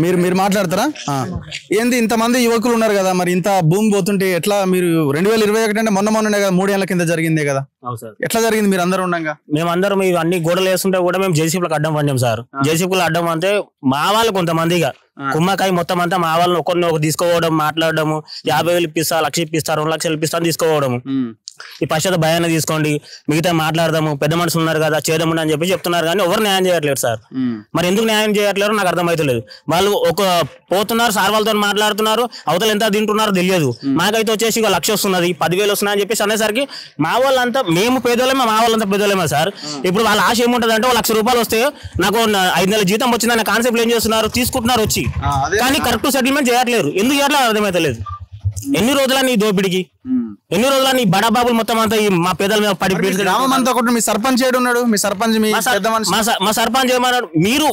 మీరు మీరు మాట్లాడతారా? ఏంది ఇంతమంది యువకులు ఉన్నారు కదా, మరి ఇంత భూమి పోతుంటే ఎట్లా? మీరు 2021 అంటే మొన్ననే కదా, 3 ఏళ్ల కింద జరిగిందే కదా, ఎట్లా జరిగింది? మీరు అందరూ ఉండగా మేమందరం అన్ని గోడలు వేస్తుంటే కూడా మేము జేసీపీలకు అడ్డం పడినాం సార్. జేసీపీలు అడ్డం అంటే మా వాళ్ళు కొంతమందిగా కుమ్మకాయ మొత్తం అంతా మా వాళ్ళని ఒకరిని తీసుకోవడం, మాట్లాడము, 50,000 ఇప్పిస్తా, 1,00,000 ఇప్పిస్తా, 2 లక్షలు ఇప్పిస్తా అని తీసుకోవడము. ఈ పశ్చాత్త భయాన్ని తీసుకోండి, మిగతా మాట్లాడదాము, పెద్ద మనుషులు ఉన్నారు కదా చేద్దామని అని చెప్పి చెప్తున్నారు, కానీ ఎవరు న్యాయం చేయట్లేదు సార్. మరి ఎందుకు న్యాయం చేయట్లేరు నాకు అర్థమవుతలేదు. వాళ్ళు పోతున్నారు, సార్ వాళ్ళతో మాట్లాడుతున్నారు, అవతల ఎంత తింటున్నారో తెలియదు. మాకైతే వచ్చేసి 1,00,000 వస్తున్నది, 10,000 వస్తున్నాయి అని చెప్పేసి అనేసరికి మా వాళ్ళంతా మేము పేదోళ్ళమే, మా వాళ్ళంతా పేదోళ్ళమే సార్. ఇప్పుడు వాళ్ళ ఆశ ఏముంటది అంటే 1,00,000 రూపాయలు వస్తే నాకు 5 నెలల జీతం వచ్చిందనే కాన్సెప్ట్ ఏం చేస్తున్నారు, తీసుకుంటున్నారు వచ్చి, కానీ కరెక్ట్ సెటిల్మెంట్ చేయట్లేరు. ఎందుకు చేయట్లేదు అర్థమైతలేదు. ఎన్ని రోజులని ఈ దోపిడికి, ఎన్ని రోజులని బడాబాబులు మొత్తం అంతా మా పేదల మీద పడి మీ సర్పంచ్ ఏడున్నాడు? మీ సర్పంచ్ మా సర్పంచ్ ఏమన్నాడు, మీరు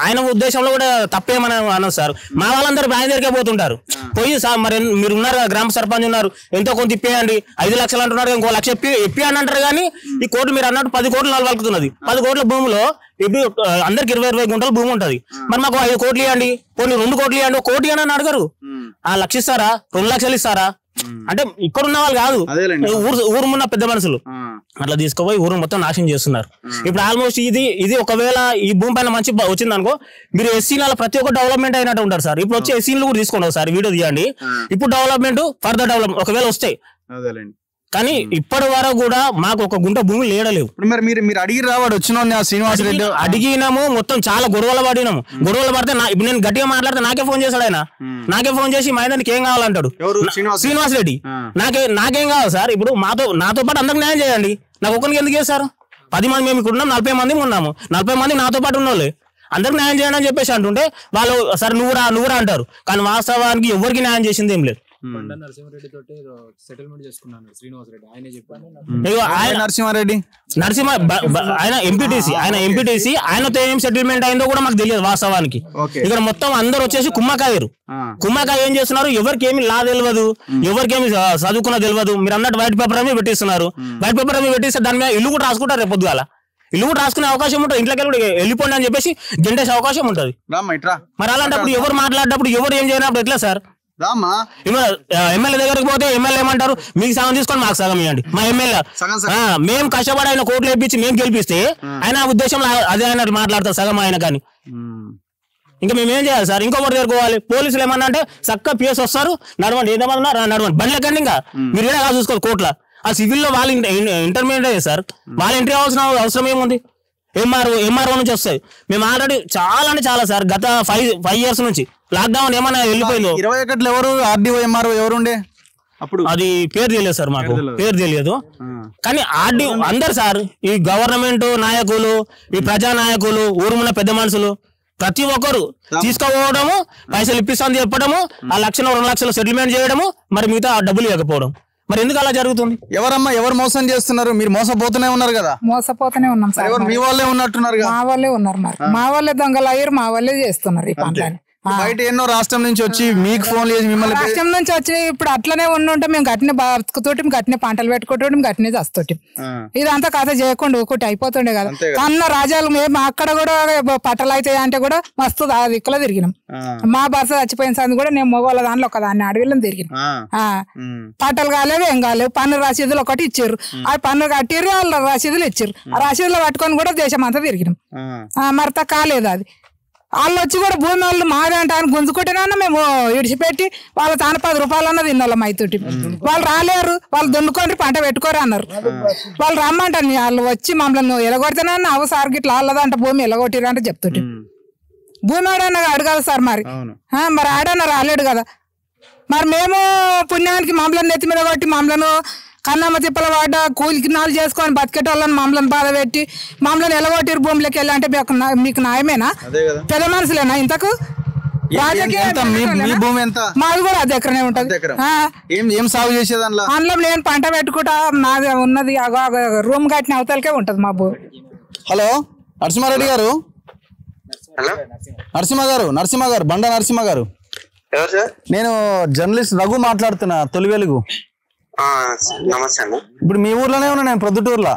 ఆయన ఉద్దేశంలో కూడా తప్పేమని అన్నారు సార్. మా వాళ్ళందరూ ఆయన దగ్గరికే పోతుంటారు. పోయి సార్ మరి మీరు ఉన్నారు కదా, గ్రామ సర్పంచ్ ఉన్నారు, ఎంతో కొంత ఇప్పేయండి, 5 లక్షలు అంటున్నారు, ఇంకో 1,00,000 ఇప్పియండి అంటారు. కానీ ఈ కోట్లు మీరు అన్నట్టు 10 కోట్లు వలుకుతున్నది. 10 కోట్ల భూమిలో ఇప్పుడు అందరికి 20 గుంటల భూమి ఉంటది. మరి మాకు 5 కోట్లు ఇవ్వండి, పోనీ 2 కోట్లు ఇవ్వండి, 1 కోటి అని అడగరు. 1,00,000 ఇస్తారా, 2 లక్షలు ఇస్తారా అంటే ఇక్కడ ఉన్న వాళ్ళు కాదు, ఊరుమున్న పెద్ద మనుషులు అట్లా తీసుకుపోయి ఊరు మొత్తం నాశనం చేస్తున్నారు. ఇప్పుడు ఆల్మోస్ట్ ఇది ఒకవేళ ఈ భూమి పైన మంచి వచ్చింది అనుకో, మీరు ఎస్సీల ప్రతి ఒక్క డెవలప్మెంట్ అయినట్టు ఉంటారు సార్. ఇప్పుడు వచ్చి ఎస్సీలు కూడా తీసుకోండి ఒకసారి, వీడియో తీయండి. ఇప్పుడు డెవలప్మెంట్ ఫర్దర్ డెవలప్మెంట్ ఒకవేళ వస్తాయి, కానీ ఇప్పటి వరకు కూడా మాకు 1 గుంట భూమి లేడలేవు. మరి మీరు అడిగి రావాడు వచ్చిన శ్రీనివాస్ రెడ్డి అడిగినాము, మొత్తం చాలా గొడవలు పడినాము. గొడవలు పడితే ఇప్పుడు నేను గట్టిగా మాట్లాడితే నాకే ఫోన్ చేశాడు ఆయన. నాకే ఫోన్ చేసి మా ఆయనకి ఏం కావాలంటాడు శ్రీనివాస్ రెడ్డి. నాకేం కావాలి సార్? ఇప్పుడు నాతో పాటు అందరికి న్యాయం చేయండి, నాకు ఒక్కరికి ఎందుకు చేస్తారు? 10 మంది మేము ఇక్కడ ఉన్నాం, 40 మంది ఉన్నాము, 40 మంది నాతో పాటు ఉన్నోళ్ళే, అందరికి న్యాయం చేయండి అని చెప్పేసి అంటుంటే వాళ్ళు సరే నువ్వురా అంటారు. కానీ వాస్తవానికి ఎవరికి న్యాయం చేసింది ఏం లేదు. నరసింహారెడ్డి తోటి సెటిల్మెంట్ చేసుకున్నాను శ్రీనివాస్ రెడ్డి, ఆయనే చెప్పాను. ఆయన ఎంపీటీసీ ఆయనతో ఏం సెటిల్మెంట్ అయిందో కూడా మాకు తెలియదు వాస్తవానికి. ఇక్కడ మొత్తం అందరు వచ్చేసి కుమ్మకాయ ఏం చేస్తున్నారు, ఎవరికి ఏమి లా తెలియదు, ఎవరికేమి చదువుకున్నా తెలియదు. మీరు అన్నట్టు వైట్ పేపర్ అవి పెట్టిస్తున్నారు. వైట్ పేపర్ అవి పెట్టిస్తే దాని మీద ఇల్లు కూడా రాసుకుంటారు. రేపు పొద్దుగాల ఇల్లు కూడా రాసుకునే అవకాశం ఉంటుంది, ఇంట్లోకి కూడా వెళ్ళిపోండి అని చెప్పేసి గెంటేసే అవకాశం ఉంటుంది. మరి అలాంటప్పుడు ఎవరు మాట్లాడేటప్పుడు ఎవరు ఏం చేయనప్పుడు ఎట్లా సార్? ఎమ్మెల్యే దగ్గరికి పోతే ఎమ్మెల్యే ఏమంటారు, మీకు సగం తీసుకొని మాకు సగం ఇవ్వండి. మా ఎమ్మెల్యే మేము కష్టపడి ఆయన కోట్లు వేయించి మేము గెలిపిస్తే ఆయన ఉద్దేశంలో అదే ఆయన మాట్లాడతారు సగం ఆయన. కానీ ఇంకా మేము ఏం చేయాలి సార్? ఇంకొకటి దగ్గరుకోవాలి. పోలీసులు ఏమన్నా అంటే చక్కగా పిఎస్ వస్తారు, నడవండి, ఎంతమంది నడవండి, బండి లెక్కండి. ఇంకా మీరు ఏడా చూసుకోవాలి కోట్ల. ఆ సివిల్లో వాళ్ళు ఇంటర్మీడియట్ సార్, వాళ్ళు ఎంట్రీ అవ్వాల్సిన అవసరం ఏముంది? ఎంఆర్ఓ నుంచి వస్తాయి. మేము ఆల్రెడీ చాలా అంటే చాలా సార్, గత 5 years నుంచి లాక్డౌన్ ఏమన్నా వెళ్ళిపోయిందో. 21 ఎవరు ఆర్డీఓ ఎంఆర్ఓ ఎవరు ఉండే అప్పుడు? అది పేరు తెలియదు సార్, మాకు పేరు తెలియదు. కానీ ఆర్డీఓ అందరు సార్, ఈ గవర్నమెంట్ నాయకులు, ఈ ప్రజా నాయకులు, ఊరుమున్న పెద్ద మనుషులు ప్రతి ఒక్కరు తీసుకోవడము, పైసలు ఇప్పిస్తాను చెప్పడము, 1,00,000 2 లక్షలు సెటిల్మెంట్ చేయడము, మరి మిగతా డబ్బులు ఇవ్వకపోవడం. మరి ఎందుకు అలా జరుగుతుంది? ఎవరు మోసం చేస్తున్నారు? మీరు మోసపోతూనే ఉన్నారు కదా. మోసపోతూనే ఉన్నాం సార్. మీ వాళ్ళే ఉన్నట్టున్నారు. మా వాళ్ళే ఉన్నారు, మరి మా వాళ్ళే దొంగలు అయ్యారు, మా వాళ్ళే చేస్తున్నారు ఈ పనులని. బయట ఎన్నో రాష్ట్రం నుంచి వచ్చి మీకు ఫోన్ చేసి మిమ్మల్ని రాష్ట్రం నుంచి వచ్చి ఇప్పుడు అట్లనే ఉండుంటే మేము గట్టిన బతుకుతోటి, గట్టిన పంటలు పెట్టుకోవటం, గట్టినే చస్తోటి. ఇదంతా కథ చేయకుండా ఒకటి అయిపోతుండే కదా. కన్న రాజాలు మేము అక్కడ కూడా పట్టలు అవుతాయి అంటే కూడా మస్తు దిక్కులో తిరిగినాం. మా భర్త చచ్చిపోయిన సంది కూడా నేను మొగోళ్ళ దాంట్లో ఒక దాన్ని అడవిలో తిరిగినాం. పట్టలు కాలేవు, ఏం కాలేవు. పన్ను రసీదులు ఒకటి ఇచ్చారు, ఆ పన్ను కట్టిర్రు, వాళ్ళ రసీదులు ఇచ్చారు. ఆ రసీదులు పట్టుకొని కూడా దేశం అంతా తిరిగినాం. మరత కాలేదు అది. వాళ్ళు వచ్చి కూడా భూమి వాళ్ళు మాదే అంటే ఆయన గుంజుకుంటేనే మేము ఇడిచిపెట్టి వాళ్ళ తాను 10 రూపాయలన్నా తిన్నాళ్ళం అయితోటి. వాళ్ళు రాలేరు, వాళ్ళు దున్నుకొని పంట పెట్టుకోరు అన్నారు. వాళ్ళు రమ్మంటారు, వాళ్ళు వచ్చి మమ్మల్ని ఎలగొడితేనే అవ సార్ గిట్లా వాళ్ళదంట భూమి ఎలగొట్టిరు అంటే చెప్తుంటే. భూమి ఆడన్నా అడగాలి సార్, మరి ఆడన్నా రాలేడు కదా. మరి మేము పుణ్యానికి మమ్మల్ని నెత్తి మీద కొట్టి మమ్మల్ని కన్నమ్మ తిప్పల వాడ కూలికి నాలు చేసుకొని బతికేటోళ్ళని మమ్మల్ని బాధ పెట్టి మమ్మల్ని ఎలగొట్టిరు భూమిలోకి వెళ్ళి అంటే మీకు న్యాయమేనా? పెద్ద మనుషులేనా ఇంతకు? మాది కూడా అది ఎకరనే ఉంటది. అందులో నేను పంట పెట్టుకుంటా, నాది ఉన్నది రూమ్ కట్టిన అవతలకే ఉంటది మా భూమి. హలో నరసింహారెడ్డి గారు, నరసింహ గారు బండ నరసింహ గారు, నేను జర్నలిస్ట్ రఘు మాట్లాడుతున్నా, తొలి వెలుగు. నమస్తే అండి. ఇప్పుడు మీ ఊర్లోనే ఉన్నా నేను, ప్రొద్దుటూరులో.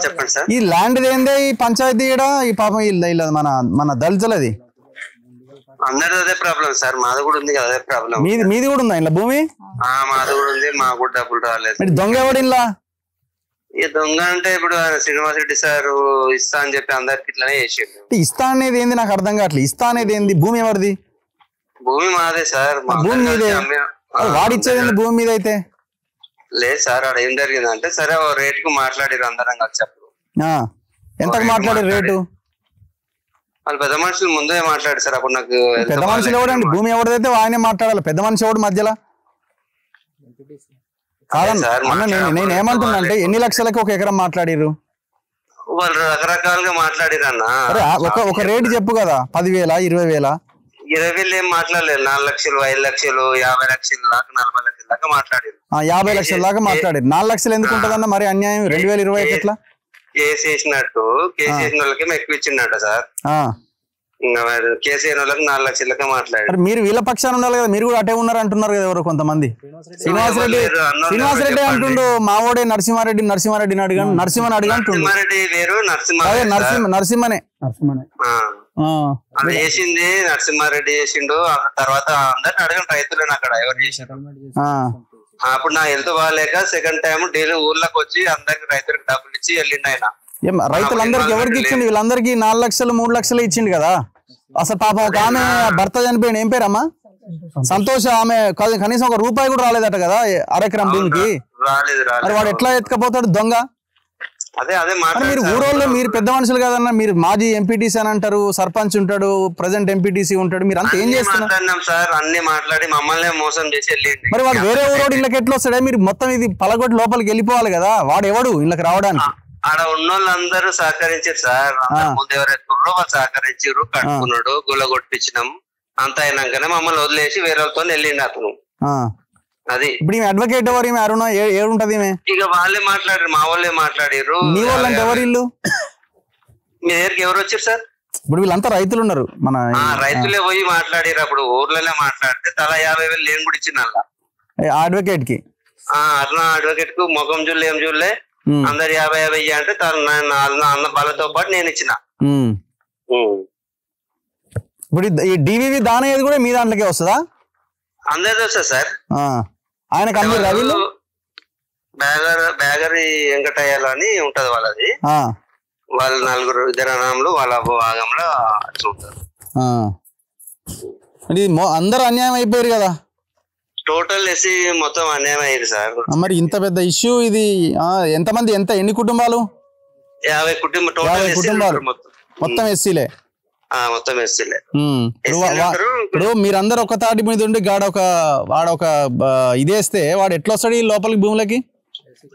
చెప్పండి సార్. ఈ ల్యాండ్ ఏందే, ఈ పంచాయతీ ఈ పాపం మన దళితులది అందరిది అదే ప్రాబ్లం సార్, మాది కూడా ఉంది కదా అదే ప్రాబ్లం. మీది కూడా ఉందా ఇలా భూమి? మాది కూడా ఉంది, మాకు కూడా డబ్బులు రాలేదు. దొంగ ఎవడు ఇలా? ఈ దొంగ అంటే ఇప్పుడు శ్రీనివాస్ రెడ్డి సార్ ఇస్తా అని చెప్పి అందరికి ఇట్లానే చేసిండు. ఇస్తా అనేది ఏంది నాకు అర్థం కావట్లేదు. ఇస్తా అనేది ఏంది? భూమి ఎవరిది? భూమి మాదే సార్. భూమి మీదే. వాడిచ్చేది భూమి మీద అయితే లేదు సార్. అక్కడ ఏం జరిగిందంటే సరే రేట్ కు మాట్లాడారు అందరం కలిసి. అప్పుడు ఎంతకు మాట్లాడారు రేటు? వాళ్ళు పెద్ద మనుషులు ముందే మాట్లాడారు సార్. అప్పుడు నాకు పెద్ద మనుషులు ఎవడండి? భూమి ఎవరిదైతే ఆయనే మాట్లాడాలి. పెద్ద మనిషి ఎవడు మధ్యలో? కాదన్న, నేను ఏమంటున్నా అంటే ఎన్ని లక్షలకి ఒక ఎకరం మాట్లాడిరు? వాళ్ళు రకరకాలుగా మాట్లాడిరు అన్న. ఒక రేటు చెప్పు కదా. 10,000, 20,000? 20,000 ఏం మాట్లాడలేదు. 4 లక్షలు, 5 లక్షలు, 50 లక్షల దాకా, 40 లక్షల దాకా మాట్లాడారు. 50 లక్షల దాకా మాట్లాడారు. 4 లక్షలు ఎందుకు ఉంటదన్న మరి అన్యాయం? 2020 ఎట్లా? కేసు వేసినట్టు కేసు వేసిన వాళ్ళకి ఎక్కువ ఇచ్చిండట సార్. కేసు అయిన వాళ్ళకి 4 లక్షలకే మాట్లాడారు. మీరు వీళ్ళ పక్షాన ఉండాలి కదా. మీరు కూడా అటే ఉన్నారు అంటున్నారు కదా ఎవరు కొంతమంది. శ్రీనివాస్ రెడ్డి అంటుండు మావోడే నరసింహారెడ్డిని అడిగాను, నరసింహని అడిగాను. నరసింహారెడ్డి వేరు, నరసింహనే అది చేసింది నరసింహారెడ్డి చేసిండు. తర్వాత అందరిని అడగండి రైతులను అక్కడ ఎవరు చేశారు. అప్పుడు నా హెల్త్ బాగాలేక సెకండ్ టైం డైలీ ఊర్లోకి వచ్చి అందరికి రైతులకు డబ్బులు ఇచ్చి వెళ్ళిండు ఆయన. రైతులందరికి ఎవరికి ఇచ్చిండు? వీళ్ళందరికీ 4 లక్షలు 3 లక్షలు ఇచ్చిండు కదా. అసలు పాపం ఒక ఆమె భర్త చనిపోయింది. ఏం పేరమ్మా? సంతోష్. ఆమె కనీసం ₹1 కూడా రాలేదట కదా అరెకరం భూమికి. మరి వాడు ఎట్లా ఎత్తుకపోతాడు దొంగ? అదే మీరు ఊరోళ్ళు, మీరు పెద్ద మనుషులు కదన్నా. మీరు మాజీ ఎంపీటీసీ అని అంటారు, సర్పంచ్ ఉంటాడు, ప్రజెంట్ ఎంపీటీసీ ఉంటాడు. మీరు అంతా ఏం చేస్తున్నారు సార్? అన్ని మాట్లాడి మమ్మల్ని మోసం చేసి వెళ్ళింది. మరి వాడు వేరే ఊరోడు ఇళ్ళకి ఎట్లా వస్తాడే? మీరు మొత్తం ఇది పలగొట్టి లోపలికి వెళ్ళిపోవాలి కదా. వాడు ఎవడు ఇళ్ళకి రావడానికి? ఆడ ఉన్నోళ్ళందరూ సహకరించారు సార్. ముందు ఎవరెత్తుకున్నారో వాళ్ళు సహకరించారు, కట్టుకున్నాడు, గుల్ల కొట్టించినాం. అంత అయినాకనే మమ్మల్ని వదిలేసి వేరే వాళ్ళతో వెళ్ళిండు అతను. అది ఇప్పుడు ఈమె అడ్వకేట్ ఎవరు? ఈమె అరుణ ఏడుంటది? ఇక వాళ్ళే మాట్లాడారు, మా వాళ్ళే మాట్లాడారు. మీ వాళ్ళు అంటే ఎవరు ఇల్లు? మీ దగ్గరికి ఎవరు వచ్చారు సార్? ఇప్పుడు వీళ్ళంతా రైతులు ఉన్నారు. మన రైతులే పోయి మాట్లాడారు. అప్పుడు ఊర్లోనే మాట్లాడితే తలా 50,000 నేను కూడా ఇచ్చిన అడ్వకేట్ కి. అట్లా అడ్వకేట్ కు ముఖం చూడలే ఏం చూడలే. అందరు 50,000 అంటే అన్న బాలతో పాటు నేను ఇచ్చిన. ఇప్పుడు ఈ డివివి దానయ్యేది కూడా మీ దాంట్లోకే వస్తుందా? అందరిది వస్తుంది సార్. ఆయనకు అన్ని రవిలు బ్యాగరి వెంకటయ్యలు అని ఉంటది వాళ్ళది. వాళ్ళ 4 ఇద్దరు అన్నములు, వాళ్ళ భాగంలో అట్లా ఉంటారు. అందరూ అన్యాయం అయిపోయారు కదా. టోటల్ వేసి మొత్తం అన్యాయం అయ్యారు సార్. మరి ఇంత పెద్ద ఇష్యూ ఇది. ఎంతమంది, ఎన్ని కుటుంబాలు? 50 కుటుంబాలు మొత్తం ఎస్సీలే. మొత్తం ఎస్సీలే. ఇప్పుడు మీరందరూ ఒక తాటి మీద ఉండి వాడొక ఇదేస్తే వాడు ఎట్లా వస్తాడు ఈ లోపలికి భూములకి?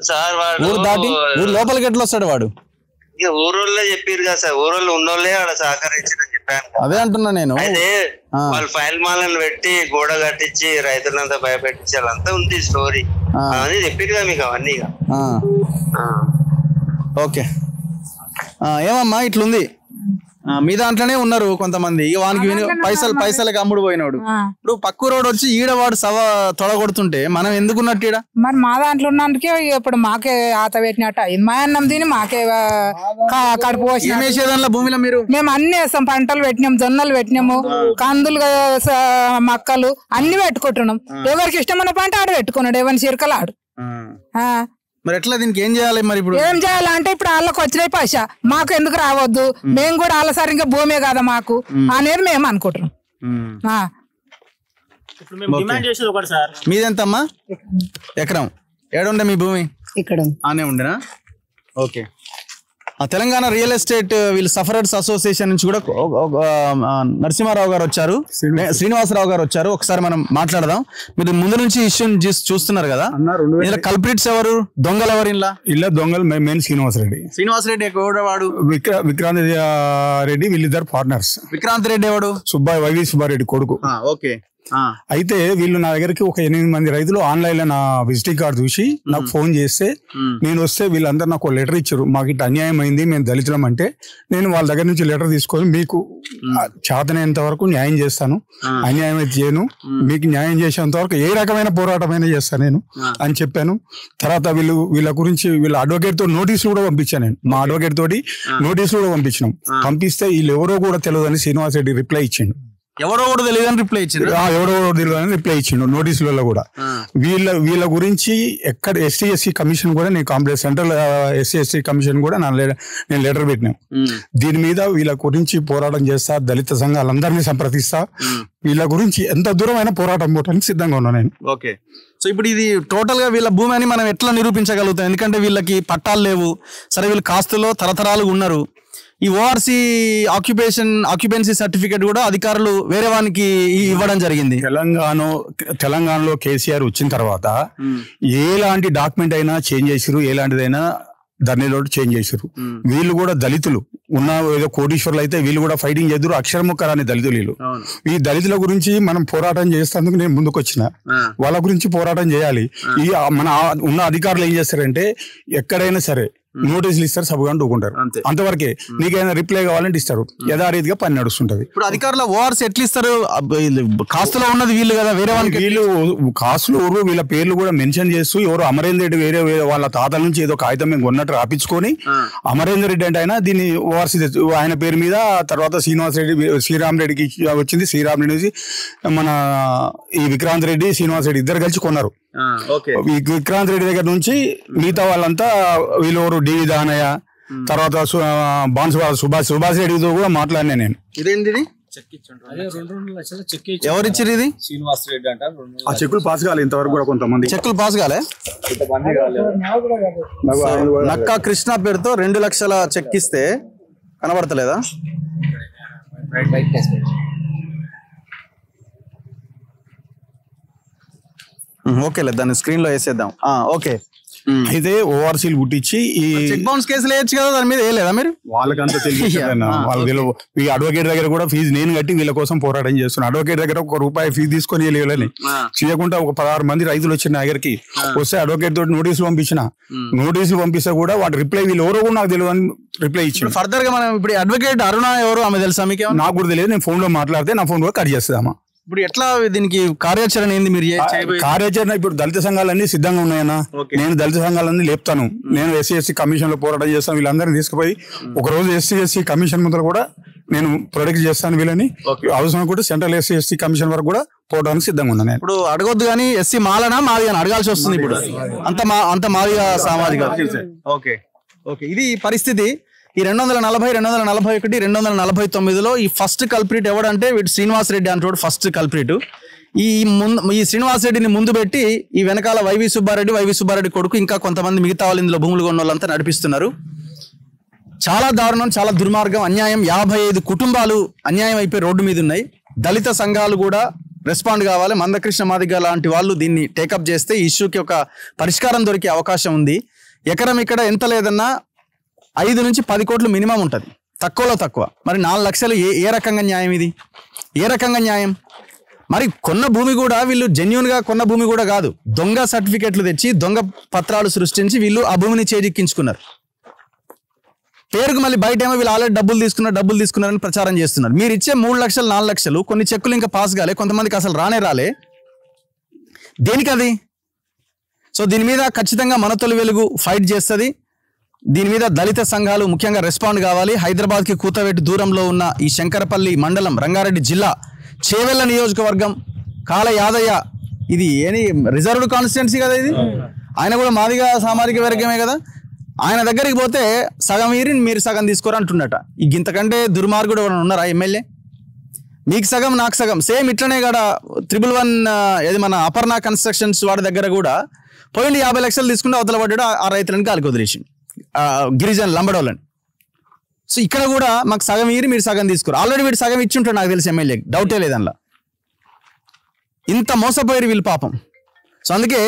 సార్ ఊరు దాటి ఊరు లోపలికి ఎట్లా వస్తాడు వాడు? ఇక ఊరోళ్ళే చెప్పారు కదా సార్. ఊరోళ్ళు ఉన్నోళ్ళే ఆడ సహకరించారని చెప్పాను. అదే అంటున్నా నేను. అయితే వాళ్ళు ఫైల్ మాలను పెట్టి గోడ కట్టించి రైతులంతా భయపెట్టించి వాళ్ళంతా ఉంది స్టోరీ. అని చెప్పారు కదా మీకు అవన్నీ. ఓకే, ఏమమ్మా ఇట్లుంది? మీ దాంట్లోనే ఉన్నారు కొంతమంది. వానికి పైసలకి అమ్ముడు పోయినాడు. ఇప్పుడు పక్క రోడ్ వచ్చి ఈడవాడు తొడగొడుతుంటే మనం ఎందుకున్నట్టు ఈడ? మరి మా దాంట్లో ఉన్నందుకే ఇప్పుడు మాకే ఆత పెట్టినట్టు అయింది. మా అన్నం తిని మాకే కడుపు పోసి. ఏమేసేదానిలో భూమిలో మీరు? మేము అన్ని వేస్తాం. పంటలు పెట్టినాము, జొన్నలు పెట్టినాము, కందులు, మక్కలు అన్ని పెట్టుకుంటున్నాం. ఎవరికి ఇష్టమైన పంట ఆడ పెట్టుకున్నాడు, ఎవరి చిరకలు ఆడు. మరి ఎట్లా దీనికి ఏం చేయాలి? మరి ఇప్పుడు ఏం చేయాలంటే ఇప్పుడు వాళ్ళకి వచ్చినాయి పైసా మాకు ఎందుకు రావద్దు, మేము కూడా వాళ్ళ సరిగ్గా భూమే కదా మాకు అనేది మేము అనుకుంటున్నాం. మీదెంతమ్మా ఎకరం? ఏడుండే మీ భూమి? ఇక్కడ ఆనే ఉండేనా? ఓకే. తెలంగాణ రియల్ ఎస్టేట్ వీళ్ళు సఫరర్స్ అసోసియేషన్ నుంచి కూడా నరసింహారావు గారు వచ్చారు, శ్రీనివాసరావు గారు వచ్చారు. ఒకసారి మనం మాట్లాడదాం. మీరు ముందు నుంచి ఇష్యూ చూస్తున్నారు కదా, కల్ప్రిట్స్ ఎవరు, దొంగలు ఎవరు? ఇలా దొంగలు మెయిన్ శ్రీనివాసరెడ్డి ఎవడు? వాడు విక్రాంత్ రెడ్డి. వీళ్ళిద్దరు పార్ట్నర్స్. విక్రాంత్ రెడ్డి ఎవడు? వైవి సుబ్బారెడ్డి కొడుకు. ఓకే. అయితే వీళ్ళు నా దగ్గరికి ఒక 8 మంది రైతులు ఆన్లైన్ లో నా విజిటింగ్ కార్డు చూసి నాకు ఫోన్ చేస్తే నేను వస్తే వీళ్ళందరూ నాకు లెటర్ ఇచ్చారు. మాకు ఇట్లా అన్యాయం అయింది, మేము దళితులం అంటే నేను వాళ్ళ దగ్గర నుంచి లెటర్ తీసుకొని మీకు చేతనైనంత వరకు న్యాయం చేస్తాను, అన్యాయం అయితే చేయను, మీకు న్యాయం చేసేంత వరకు ఏ రకమైన పోరాటమైనా చేస్తాను నేను అని చెప్పాను. తర్వాత వీళ్ళ గురించి వీళ్ళ అడ్వకేట్ తో నోటీసులు కూడా పంపించాను. నేను మా అడ్వకేట్ తోటి నోటీసులు కూడా పంపించినాం. పంపిస్తే వీళ్ళు ఎవరో కూడా తెలియదని శ్రీనివాస్ రెడ్డి రిప్లై ఇచ్చిండు. ఎవడో కూడా తెలియదని రిప్లై ఇచ్చిండు. ఎవడో తెలియదని రిప్లై ఇచ్చిండు నోటీసులలో కూడా. వీళ్ళ గురించి ఎక్కడ ఎస్సీ కమిషన్ కూడా నేను కంప్లైంట్, సెంట్రల్ ఎస్సీ కమిషన్ కూడా నేను లెటర్ పెట్టినా. దీని మీద వీళ్ళ గురించి పోరాటం చేస్తా, దళిత సంఘాలందరినీ సంప్రదిస్తా, వీళ్ళ గురించి ఎంత దూరమైన పోరాటం పోవడానికి సిద్ధంగా ఉన్నా నేను. ఓకే. సో ఇప్పుడు ఇది టోటల్ గా వీళ్ళ భూమి అని మనం ఎట్లా నిరూపించగలుగుతాం? ఎందుకంటే వీళ్ళకి పట్టాలు లేవు, సరే వీళ్ళు కాస్తులో తరతరాలుగా ఉన్నారు. ఈ ఓఆర్సీ ఆక్యుపెన్సీ సర్టిఫికేట్ కూడా అధికారులు వేరే వానికి ఇవ్వడం జరిగింది. తెలంగాణలో కేసీఆర్ వచ్చిన తర్వాత ఎలాంటి డాక్యుమెంట్ అయినా చేంజ్ చేసిరు, ఎలాంటిదైనా ధర్నీలో చేంజ్ చేసారు. వీళ్ళు కూడా దళితులు ఉన్న ఏదో కోటీశ్వర్లు అయితే వీళ్ళు కూడా ఫైటింగ్ చేద్దరు, అక్షరముఖరాని దళితులు వీళ్ళు. ఈ దళితుల గురించి మనం పోరాటం చేసేందుకు నేను ముందుకు వచ్చిన. వాళ్ళ గురించి పోరాటం చేయాలి. ఈ మన ఉన్న అధికారులు ఏం చేస్తారంటే ఎక్కడైనా సరే నోటీసులు ఇస్తారు, సభగా ఊకుంటారు, అంతవరకే. నీకైనా రిప్లై కావాలంటే ఇస్తారు, యథారీతిగా పని నడుస్తుంటది. ఇప్పుడు అధికారుల ఓఆర్సీ ఎట్లా ఇస్తారు? కాస్తులో ఉన్నది వీళ్ళు కదా, వేరే వాళ్ళకి వీళ్ళు కాస్తులు ఊరు వీళ్ళ పేర్లు కూడా మెన్షన్ చేస్తూ ఎవరు అమరేందర్ రెడ్డి వేరే వాళ్ళ తాతల నుంచి ఏదో కాగితం మేము కొన్నట్టు రాపించుకొని అమరేందర్ రెడ్డి అంటే ఆయన దీన్ని ఓఆర్సీ ఆయన పేరు మీద, తర్వాత శ్రీనివాస్ రెడ్డి శ్రీరామ్ రెడ్డికి వచ్చింది, శ్రీరామ్ రెడ్డి నుంచి మన ఈ విక్రాంత్ రెడ్డి శ్రీనివాస్ రెడ్డి ఇద్దరు కలిసి కొన్నారు. ఈ విక్రాంత్ రెడ్డి దగ్గర నుంచి మిగతా వాళ్ళంతా వీళ్ళు డివి దానయ్య, తర్వాత సుభాష్ రెడ్డితో కూడా మాట్లాడినా నేను. ఇదేంటి ఎవరిచ్చారు ఇది? శ్రీనివాస్ రెడ్డి అంట. ఆ చెక్కులు పాస్ కాలే ఇంతవరకు కూడా, కొంతమంది చెక్కులు పాస్ కాలే. నక్కా కృష్ణ పేరుతో 2 లక్షల చెక్ ఇస్తే కనబడతలేదా? ఓకేలే, దాన్ని స్క్రీన్ లో వేసేద్దాం. ఓకే. అయితే ఓఆర్సీలు పుట్టించి ఈ చెక్ బౌన్స్ కేసులు వేయచ్చు కదా, దాని మీద వేయలేదా మీరు? వాళ్ళకంతా తెలియదు. వాళ్ళ ఈ అడ్వకేట్ దగ్గర కూడా ఫీజు నేను కట్టి వీళ్ళ కోసం పోరాటం చేస్తున్నాను. అడ్వకేట్ దగ్గర ₹1 ఫీజు తీసుకొని వెళ్ళని చేయకుండా ఒక 16 మంది రైతులు వచ్చిన నా దగ్గరికి వస్తే అడ్వకేట్ తోటి నోటీసులు పంపించిన. నోటీసులు పంపిస్తే కూడా వాటి రిప్లై వీళ్ళు ఎవరో కూడా నాకు తెలియదు అని రిప్లై ఇచ్చింది. ఫర్దర్ గా మనం ఇప్పుడు అడ్వకేట్ అరుణ ఎవరు ఆమె తెలుసా మీకు? నాకు కూడా తెలియదు. నేను ఫోన్ లో మాట్లాడితే నా ఫోన్ కూడా కట్ చేస్తుందమ్మా. ఇప్పుడు ఎట్లా దీనికి కార్యాచరణ ఏంది? మీరు కార్యాచరణ ఇప్పుడు దళిత సంఘాలన్నీ సిద్ధంగా ఉన్నాయన్నా. నేను దళిత సంఘాలన్నీ లేపుతాను. నేను ఎస్సీ కమిషన్ లో పోరాటం చేస్తాను. వీళ్ళందరినీ తీసుకుపోయి ఒక రోజు ఎస్సీ కమిషన్ ముందర కూడా నేను ప్రొటెక్ట్ చేస్తాను వీళ్ళని. అవసరం కూడా సెంట్రల్ ఎస్సీ కమిషన్ వరకు కూడా పోవడానికి సిద్ధంగా ఉన్నాను. ఇప్పుడు అడగొద్దు కానీ ఎస్సీ మాలనా మాది అని అడగాల్సి వస్తుంది. ఇప్పుడు అంత మాదిగా సామాజిక. ఓకే ఓకే, ఇది పరిస్థితి. ఈ 240, 241, 249లో ఈ ఫస్ట్ కల్ప్రిట్ ఎవడంటే వీడు శ్రీనివాస్ రెడ్డి అంటాడు. ఫస్ట్ కల్ప్రిట్ ఈ శ్రీనివాస్ రెడ్డిని ముందు పెట్టి ఈ వెనకాల వైవి సుబ్బారెడ్డి కొడుకు ఇంకా కొంతమంది మిగతా వాళ్ళు ఇందులో భూములు కొన్న వాళ్ళంతా నడిపిస్తున్నారు. చాలా దారుణం, చాలా దుర్మార్గం, అన్యాయం. 55 కుటుంబాలు అన్యాయం అయిపోయి రోడ్డు మీద ఉన్నాయి. దళిత సంఘాలు కూడా రెస్పాండ్ కావాలి. మందకృష్ణ మాదిగ లాంటి వాళ్ళు దీన్ని టేకప్ చేస్తే ఈ ఇష్యూకి ఒక పరిష్కారం దొరికే అవకాశం ఉంది. ఎకరం ఇక్కడ ఎంత లేదన్నా 5 నుంచి 10 కోట్లు మినిమం ఉంటుంది, తక్కువలో తక్కువ. మరి 4 లక్షలు ఏ రకంగా న్యాయం? ఇది ఏ రకంగా న్యాయం? మరి కొన్న భూమి కూడా వీళ్ళు జెన్యూన్ గా కొన్న భూమి కూడా కాదు, దొంగ సర్టిఫికెట్లు తెచ్చి దొంగ పత్రాలు సృష్టించి వీళ్ళు ఆ భూమిని చేజిక్కించుకున్నారు. పేరుకు మళ్ళీ బయట ఏమో వీళ్ళు ఆల్రెడీ డబ్బులు తీసుకున్నారని ప్రచారం చేస్తున్నారు. మీరు ఇచ్చే 3 లక్షలు 4 లక్షలు కొన్ని చెక్కులు ఇంకా పాస్ కాలే, కొంతమందికి అసలు రాలే. దేనికి అది? సో దీని మీద ఖచ్చితంగా మన తొలి వెలుగు ఫైట్ చేస్తుంది. దీని మీద దళిత సంఘాలు ముఖ్యంగా రెస్పాండ్ కావాలి. హైదరాబాద్కి కూతవేటు దూరంలో ఉన్న ఈ శంకరపల్లి మండలం, రంగారెడ్డి జిల్లా, చేవెళ్ల నియోజకవర్గం, కాల యాదయ్య, ఇది ఏని రిజర్వ్డ్ కాన్స్టిట్యున్సీ కదా ఇది. ఆయన కూడా మాదిగా సామాజిక వర్గమే కదా. ఆయన దగ్గరికి పోతే సగం మీరు సగం తీసుకోరు అంటున్నట. ఇంతకంటే దుర్మార్గుడు ఉన్నారా ఎమ్మెల్యే? మీకు సగం నాకు సగం, సేమ్ ఇట్లనే కూడా 111 ఏది మన అపర్ణ కన్స్ట్రక్షన్స్ వాడి దగ్గర కూడా పోయింది 50 లక్షలు తీసుకుంటే అవతల పడ్డాడు. ఆ రైతులను గాలికి వదిలేసి గిరిజన లంబడోళ్ళని. సో ఇక్కడ కూడా మాకు సగం మీరు సగం తీసుకోరు. ఆల్రెడీ వీడు సగం ఇచ్చి ఉంటాడు నాకు తెలిసి ఎమ్మెల్యే, డౌటే లేదు అందులో. ఇంత మోసపోయారు వీళ్ళు పాపం. సో అందుకే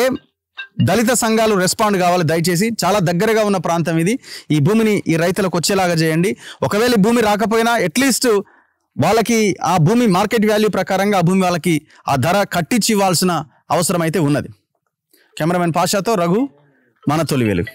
దళిత సంఘాలు రెస్పాండ్ కావాలి దయచేసి. చాలా దగ్గరగా ఉన్న ప్రాంతం ఇది. ఈ భూమిని ఈ రైతులకు వచ్చేలాగా చేయండి. ఒకవేళ ఈ భూమి రాకపోయినా అట్లీస్ట్ వాళ్ళకి ఆ భూమి మార్కెట్ వాల్యూ ప్రకారంగా ఆ భూమి వాళ్ళకి ఆ ధర కట్టించి ఇవ్వాల్సిన అవసరం అయితే ఉన్నది. కెమెరామెన్ పాషాతో రఘు, మన తొలి వెలుగు.